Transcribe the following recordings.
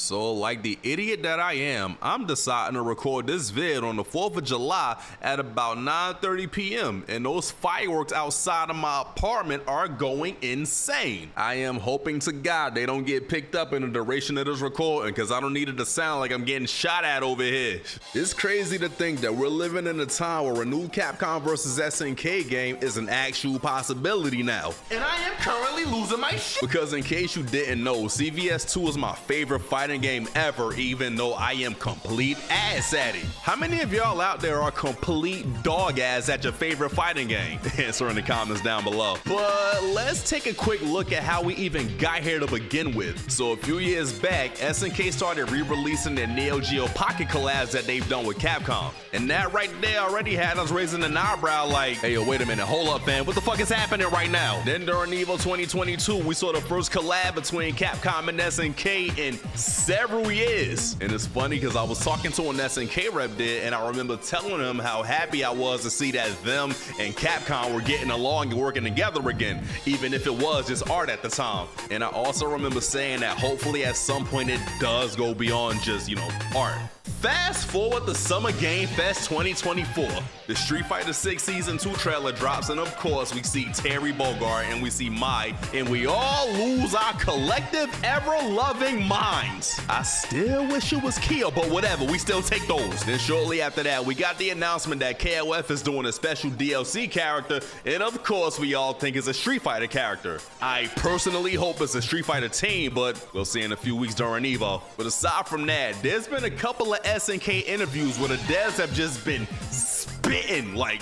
So like the idiot that I am, I'm deciding to record this vid on the 4th of July at about 9:30 p.m. and those fireworks outside of my apartment are going insane. I am hoping to God they don't get picked up in the duration of this recording because I don't need it to sound like I'm getting shot at over here. It's crazy to think that we're living in a time where a new Capcom vs SNK game is an actual possibility now. And I am currently losing my shit. Because in case you didn't know, CVS 2 is my favorite fighting game ever, even though I am complete ass at it. How many of y'all out there are complete dog ass at your favorite fighting game? Answer in the comments down below. But let's take a quick look at how we even got here to begin with. So a few years back, SNK started re-releasing their Neo Geo Pocket collabs that they've done with Capcom. And that right there already had us raising an eyebrow like, hey yo, wait a minute, hold up fam, what the fuck is happening right now? Then during EVO 2022, we saw the first collab between Capcom and SNK in several years. And it's funny because I was talking to an SNK rep there and I remember telling him how happy I was to see that them and Capcom were getting along and working together again, even if it was just art at the time. And I also remember saying that hopefully at some point it does go beyond just, you know, art. Fast forward to Summer Game Fest 2024. The Street Fighter 6 Season 2 trailer drops, and of course we see Terry Bogard and we see Mai, and we all lose our collective ever-loving minds. I still wish it was Kia, but whatever, we still take those. Then shortly after that, we got the announcement that KOF is doing a special DLC character, and of course we all think it's a Street Fighter character. I personally hope it's a Street Fighter team, but we'll see in a few weeks during EVO. But aside from that, there's been a couple of SNK interviews where the devs have just been spitting, like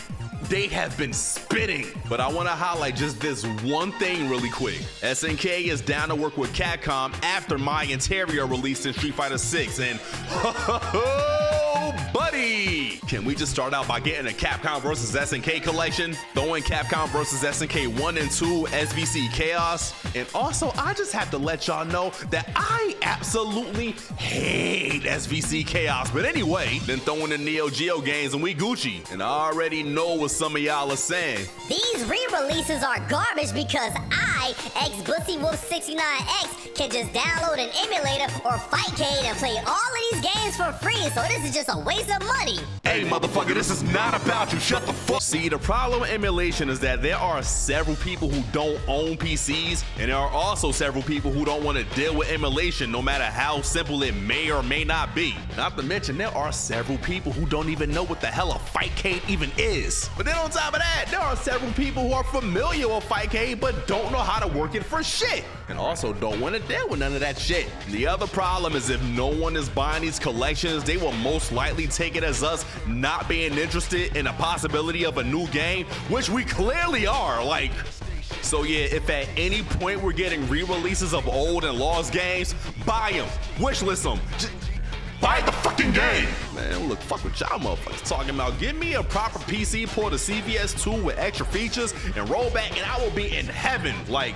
they have been spitting. But I want to highlight just this one thing really quick. SNK is down to work with Capcom after Mai and Terry are released in Street Fighter 6, and buddy, can we just start out by getting a Capcom vs SNK collection? Throwing Capcom vs SNK 1 and 2 SVC Chaos. And also, I just have to let y'all know that I absolutely hate SVC Chaos. But anyway, then throwing the Neo Geo games and we Gucci. And I already know what some of y'all are saying. These re-releases are garbage because I, ex-BussyWolf69X, can just download an emulator or Fightcade and play all of these games for free, so this is just a waste of money. Hey motherfucker, this is not about you, shut the fuck. See, the problem with emulation is that there are several people who don't own PCs, and there are also several people who don't want to deal with emulation no matter how simple it may or may not be. Not to mention, there are several people who don't even know what the hell a Fightcade even is. But then on top of that, there are several people who are familiar with Fightcade but don't know how to work it for shit, and also don't want to deal with none of that shit. The other problem is if no one is buying these collections, they will most likely take it as us not being interested in the possibility of a new game, which we clearly are. Like, so yeah, if at any point we're getting re-releases of old and lost games, buy them, wishlist them, just buy the fucking game. Man, look, fuck what y'all motherfuckers talking about. Give me a proper PC port of CVS 2 with extra features and roll back and I will be in heaven. Like,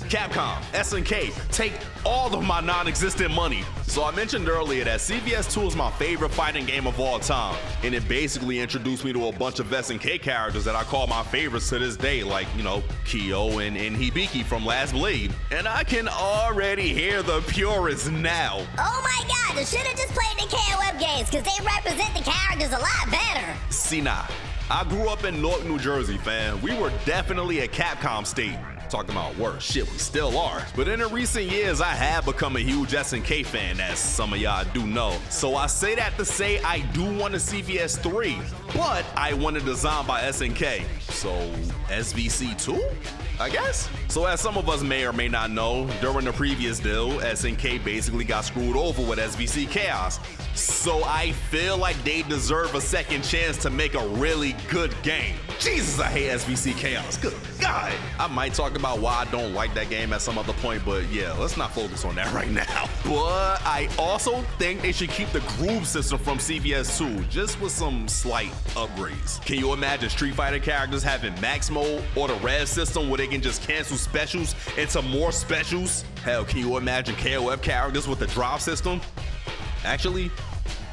Capcom, SNK, take all of my non-existent money. So I mentioned earlier that CVS 2 is my favorite fighting game of all time, and it basically introduced me to a bunch of SNK characters that I call my favorites to this day, like, you know, Kyo and Hibiki from Last Blade. And I can already hear the purists now. Oh my god, they should have just played the KOF games because they represent the characters a lot better. See, nah, I grew up in Newark, New Jersey, fam. We were definitely a Capcom state. Talking about worse shit, we still are. But in the recent years, I have become a huge SNK fan, as some of y'all do know. So I say that to say I do want a CVS 3, but I want a design by SNK. So SVC 2? I guess? So as some of us may or may not know, during the previous deal, SNK basically got screwed over with SVC Chaos. So I feel like they deserve a second chance to make a really good game. Jesus, I hate SVC Chaos, good God. I might talk about why I don't like that game at some other point, but yeah, let's not focus on that right now. But I also think they should keep the groove system from CVS 2, just with some slight upgrades. Can you imagine Street Fighter characters having max mode or the red system where they can just cancel specials into more specials? Hell, can you imagine KOF characters with the drop system? Actually,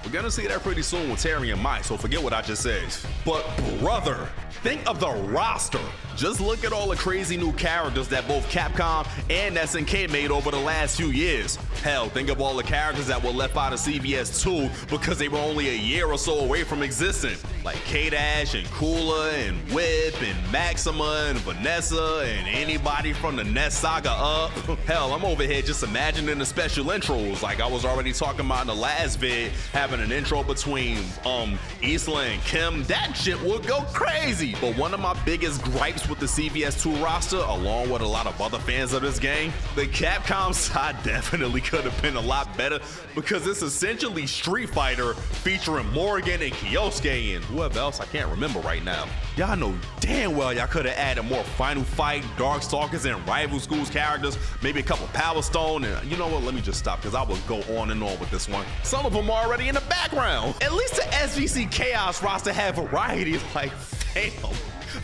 We're gonna see that pretty soon with Terry and Mike, so forget what I just said. But brother, think of the roster. Just look at all the crazy new characters that both Capcom and SNK made over the last few years. Hell, think of all the characters that were left out of CVS 2 because they were only a year or so away from existing. Like K-Dash and Cooler and Whip and Maxima and Vanessa and anybody from the NES saga up. Hell, I'm over here just imagining the special intros like I was already talking about in the last vid, having an intro between Isla and Kim. That shit would go crazy. But one of my biggest gripes with the CVS 2 roster, along with a lot of other fans of this game, the Capcom side definitely could have been a lot better because it's essentially Street Fighter featuring Morgan and Kyosuke and whoever else I can't remember right now. Y'all know damn well y'all could have added more Final Fight, Darkstalkers, and Rival Schools characters, maybe a couple Power Stone, and you know what, let me just stop because I will go on and on with this one. Some of them are already in the background. At least the SVC Chaos roster had variety, like damn.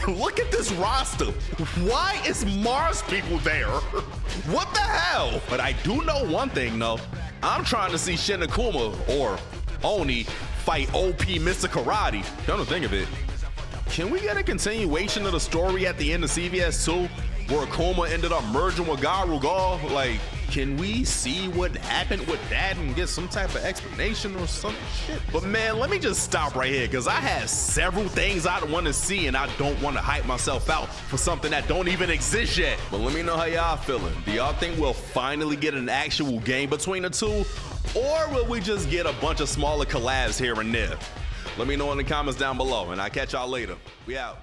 Look at this roster. Why is Mars people there? What the hell? But I do know one thing though. I'm trying to see Shin Akuma or Oni fight OP Mr. Karate. Come to think of it, can we get a continuation of the story at the end of CVS 2 where Akuma ended up merging with Garugal? Like, can we see what happened with that and get some type of explanation or some shit? But man, let me just stop right here because I have several things I want to see and I don't want to hype myself out for something that don't even exist yet. But let me know how y'all feeling. Do y'all think we'll finally get an actual game between the two? Or will we just get a bunch of smaller collabs here and there? Let me know in the comments down below and I'll catch y'all later. We out.